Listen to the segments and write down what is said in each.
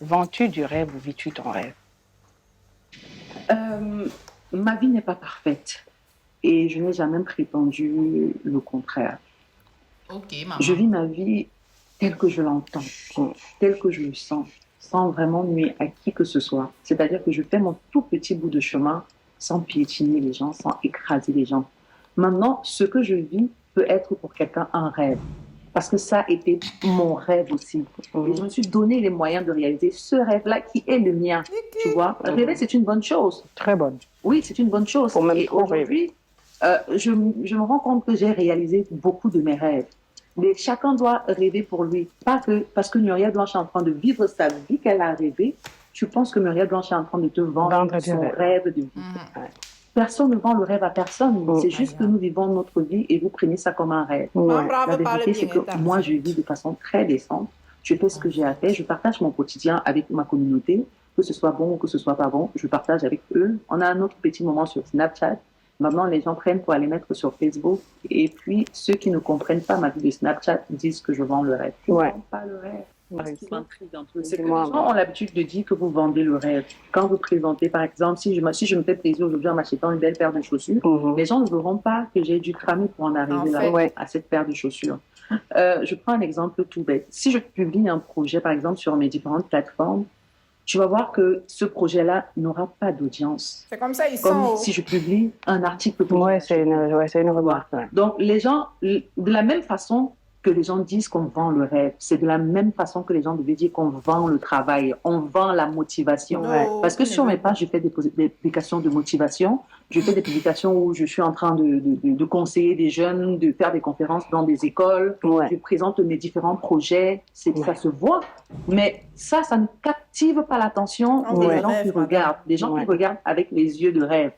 Vends-tu du rêve ou vis-tu ton rêve? Ma vie n'est pas parfaite et je n'ai jamais prétendu le contraire. Ok, Je vis maman. ma vie telle que je l'entends, telle que je le sens, sans vraiment nuire à qui que ce soit. C'est-à-dire que je fais mon tout petit bout de chemin sans piétiner les gens, sans écraser les gens. Maintenant, ce que je vis peut être pour quelqu'un un rêve. Parce que ça a été mon rêve aussi. Et je me suis donné les moyens de réaliser ce rêve-là qui est le mien. Tu vois, rêver, c'est une bonne chose. Très bonne. Oui, c'est une bonne chose. Faut même Et trop rêver. aujourd'hui, je me rends compte que j'ai réalisé beaucoup de mes rêves. Mais chacun doit rêver pour lui. Pas que parce que Muriel Blanche est en train de vivre sa vie qu'elle a rêvé, tu penses que Muriel Blanche est en train de te vendre Du son rêve. rêve de vie. Personne ne vend le rêve à personne. C'est juste que nous vivons notre vie et vous prenez ça comme un rêve. Ouais. La vérité, c'est que moi, je vis de façon très décente. Je fais ce que j'ai à faire. Je partage mon quotidien avec ma communauté, que ce soit bon ou que ce soit pas bon. Je partage avec eux. On a un autre petit moment sur Snapchat. Maintenant, les gens prennent pour aller mettre sur Facebook. Et puis, ceux qui ne comprennent pas ma vie de Snapchat disent que je vends le rêve. Je ne vends pas le rêve. Ce qui m'intrigue un peu, c'est que les gens ont l'habitude de dire que vous vendez le rêve. Quand vous présentez, par exemple, si je me fais plaisir aujourd'hui en m'achetant une belle paire de chaussures, les gens ne verront pas que j'ai dû cramer pour en arriver à cette paire de chaussures. Je prends un exemple tout bête. Si je publie un projet, par exemple, sur mes différentes plateformes, tu vas voir que ce projet-là n'aura pas d'audience. C'est comme ça, ils Comme sont. si je publie un article. C'est une remarque. Ouais. Donc, les gens, de la même façon que les gens disent qu'on vend le rêve, c'est de la même façon que les gens devaient dire qu'on vend le travail, on vend la motivation. Parce que sur mes pages, je fais des publications de motivation, je fais des publications où je suis en train de conseiller des jeunes, de faire des conférences dans des écoles, je présente mes différents projets, ça se voit. Mais ça ne captive pas l'attention des gens qui regardent. Les gens qui regardent avec les yeux de rêve.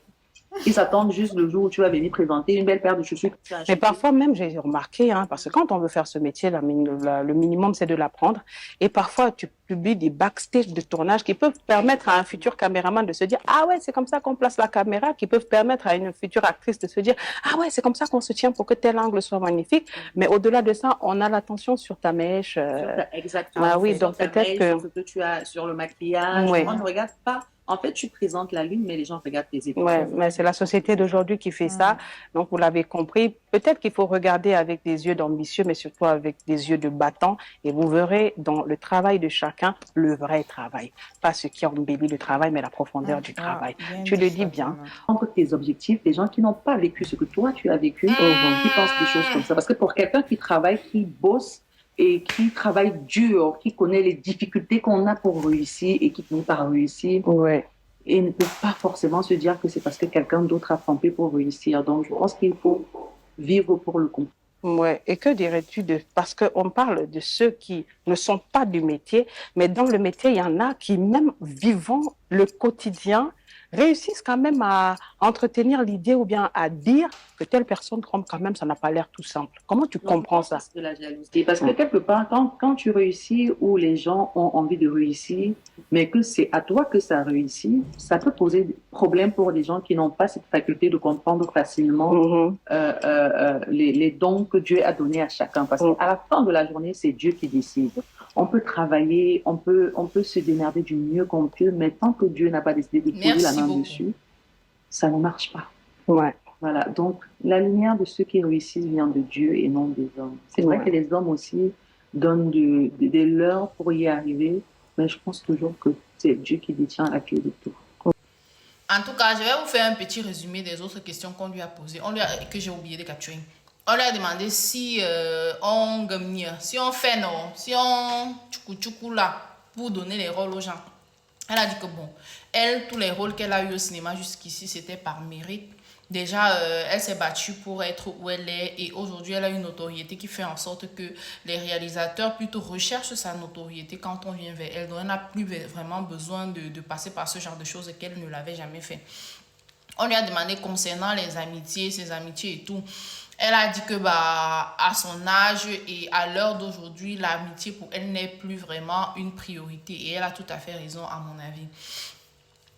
Ils attendent juste le jour où tu vas venir présenter une belle paire de chaussures. Mais parfois même, j'ai remarqué, parce que quand on veut faire ce métier, le minimum, c'est de l'apprendre. Et parfois, tu publies des backstage de tournage qui peuvent permettre à un futur caméraman de se dire « Ah ouais, c'est comme ça qu'on place la caméra », qui peuvent permettre à une future actrice de se dire « Ah ouais, c'est comme ça qu'on se tient pour que tel angle soit magnifique ». Mais au-delà de ça, on a l'attention sur ta mèche. Exactement. Ah oui, donc peut-être que... Sur ce que tu as sur le maquillage. Oui. On ne regarde pas. En fait, tu présentes la lune, mais les gens regardent tes épaules. Oui, mais c'est la société d'aujourd'hui qui fait ça. Donc, vous l'avez compris. Peut-être qu'il faut regarder avec des yeux d'ambitieux, mais surtout avec des yeux de battant. Et vous verrez dans le travail de chacun le vrai travail. Pas ce qui embellit le travail, mais la profondeur du travail. Tu le dis bien. Entre tes objectifs, des gens qui n'ont pas vécu ce que toi, tu as vécu, qui pensent des choses comme ça. Parce que pour quelqu'un qui travaille, qui bosse, et qui travaille dur, qui connaît les difficultés qu'on a pour réussir et qui finit par réussir. Et ne peut pas forcément se dire que c'est parce que quelqu'un d'autre a trompé pour réussir. Donc, je pense qu'il faut vivre pour le coup. Ouais. Et que dirais-tu parce qu'on parle de ceux qui ne sont pas du métier, mais dans le métier, il y en a qui, même vivant le quotidien, réussissent quand même à entretenir l'idée ou bien à dire que telle personne trompe quand même, ça n'a pas l'air tout simple. Comment tu comprends ça? C'est de la jalousie. Parce que quelque part, quand tu réussis ou les gens ont envie de réussir, mais que c'est à toi que ça réussit, ça peut poser des problèmes pour des gens qui n'ont pas cette faculté de comprendre facilement les dons que Dieu a donnés à chacun. Parce qu'à la fin de la journée, c'est Dieu qui décide. On peut travailler, on peut se démerder du mieux qu'on peut, mais tant que Dieu n'a pas décidé de poser la main dessus, ça ne marche pas. Ouais. Voilà, donc la lumière de ceux qui réussissent vient de Dieu et non des hommes. C'est vrai que les hommes aussi donnent des leurs pour y arriver, mais je pense toujours que c'est Dieu qui détient la clé de tout. En tout cas, je vais vous faire un petit résumé des autres questions qu'on lui a posées, que j'ai oublié de capturer. On lui a demandé si on gagne, si on fait non, si on tchoukou là pour donner les rôles aux gens. Elle a dit que bon, elle, tous les rôles qu'elle a eu au cinéma jusqu'ici, c'était par mérite. Déjà, elle s'est battue pour être où elle est et aujourd'hui, elle a une notoriété qui fait en sorte que les réalisateurs plutôt recherchent sa notoriété quand on vient vers elle. Donc, elle n'a plus vraiment besoin de passer par ce genre de choses qu'elle ne l'avait jamais fait. On lui a demandé concernant les amitiés, ses amitiés et tout. Elle a dit que à son âge et à l'heure d'aujourd'hui, l'amitié pour elle n'est plus vraiment une priorité. Et elle a tout à fait raison, à mon avis.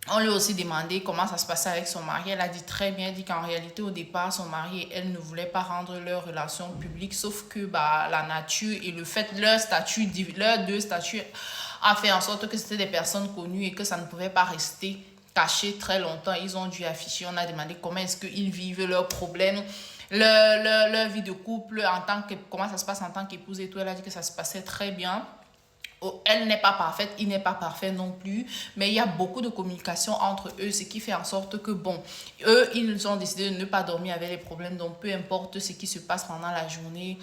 On lui a aussi demandé comment ça se passait avec son mari. Elle a dit très bien, elle dit qu'en réalité, au départ, son mari et elle ne voulaient pas rendre leur relation publique, sauf que la nature et le fait, leurs deux statuts a fait en sorte que c'était des personnes connues et que ça ne pouvait pas rester caché très longtemps. Ils ont dû afficher. On a demandé comment est-ce qu'ils vivent leurs problèmes, leur vie de couple, comment ça se passe en tant qu'épouse et tout. Elle a dit que ça se passait très bien. Elle n'est pas parfaite, il n'est pas parfait non plus, mais il y a beaucoup de communication entre eux, ce qui fait en sorte que, eux, ils ont décidé de ne pas dormir avec les problèmes, donc peu importe ce qui se passe pendant la journée,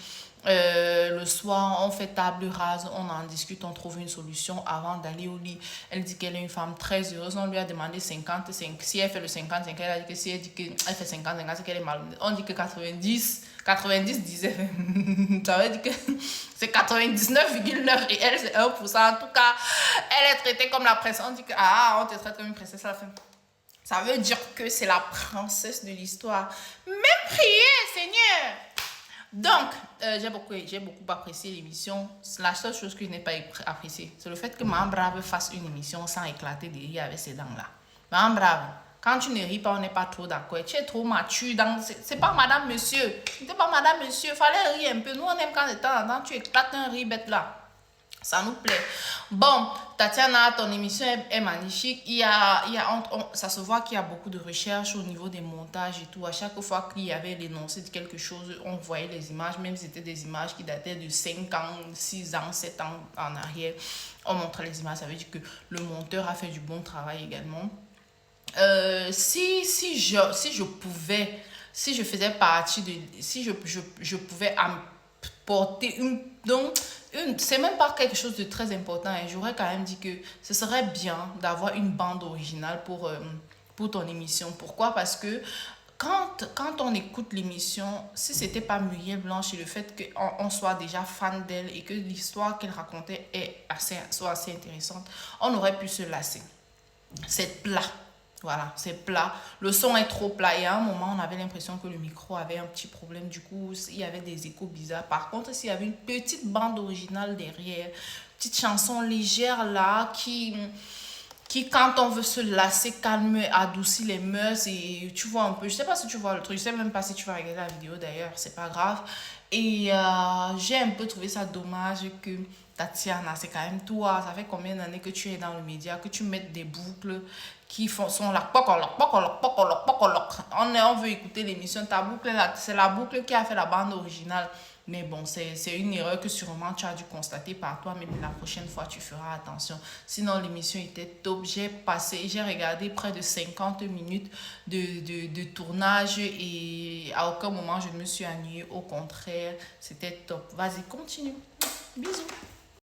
le soir, on fait table rase, on en discute, on trouve une solution avant d'aller au lit. Elle dit qu'elle est une femme très heureuse, on lui a demandé 55, si elle fait le 55, elle a dit que si elle dit qu'elle fait 55, c'est qu'elle est malhonnête. On dit que 90 disait, ça veut dire que c'est 99,9 et elle c'est 1%. En tout cas, elle est traitée comme la princesse. On dit que, on te traite comme une princesse à la fin. Ça veut dire que c'est la princesse de l'histoire. Même prier, Seigneur. Donc, j'ai beaucoup apprécié l'émission. La seule chose que je n'ai pas appréciée, c'est le fait que Mme Brave fasse une émission sans éclater de rire avec ses dents-là. Mme Brave, quand tu ne ris pas, on n'est pas trop d'accord. Tu es trop mature. C'est pas madame, monsieur. C'est pas madame, monsieur. Fallait rire un peu. Nous, on aime quand de temps en temps, tu éclates un rire bête là. Ça nous plaît. Bon, Tatiana, ton émission est magnifique. Ça se voit qu'il y a beaucoup de recherches au niveau des montages et tout. À chaque fois qu'il y avait l'énoncé de quelque chose, on voyait les images, même si c'était des images qui dataient de 5 ans, 6 ans, 7 ans en arrière. On montrait les images. Ça veut dire que le monteur a fait du bon travail également. Si je faisais partie si je pouvais apporter c'est même pas quelque chose de très important et j'aurais quand même dit que ce serait bien d'avoir une bande originale pour ton émission. Pourquoi? Parce que quand on écoute l'émission, si c'était pas Muriel Blanche et le fait qu'on soit déjà fan d'elle et que l'histoire qu'elle racontait soit assez intéressante, on aurait pu se lasser. C'est plat. Voilà, c'est plat. Le son est trop plat. Et à un moment, on avait l'impression que le micro avait un petit problème. Du coup, il y avait des échos bizarres. Par contre, s'il y avait une petite bande originale derrière, petite chanson légère là, qui quand on veut se lasser, calme, adoucit les mœurs. Et tu vois un peu, je sais pas si tu vois le truc, je sais même pas si tu vas regarder la vidéo d'ailleurs, c'est pas grave. Et j'ai un peu trouvé ça dommage que Tatiana, c'est quand même toi, ça fait combien d'années que tu es dans le média, que tu mettes des boucles qui sont là, on veut écouter l'émission, ta boucle là, c'est la boucle qui a fait la bande originale. Mais bon, c'est une erreur que sûrement tu as dû constater par toi-même. La prochaine fois, tu feras attention. Sinon, l'émission était top. J'ai regardé près de 50 minutes de tournage et à aucun moment, je me suis ennuyée. Au contraire, c'était top. Vas-y, continue. Bisous.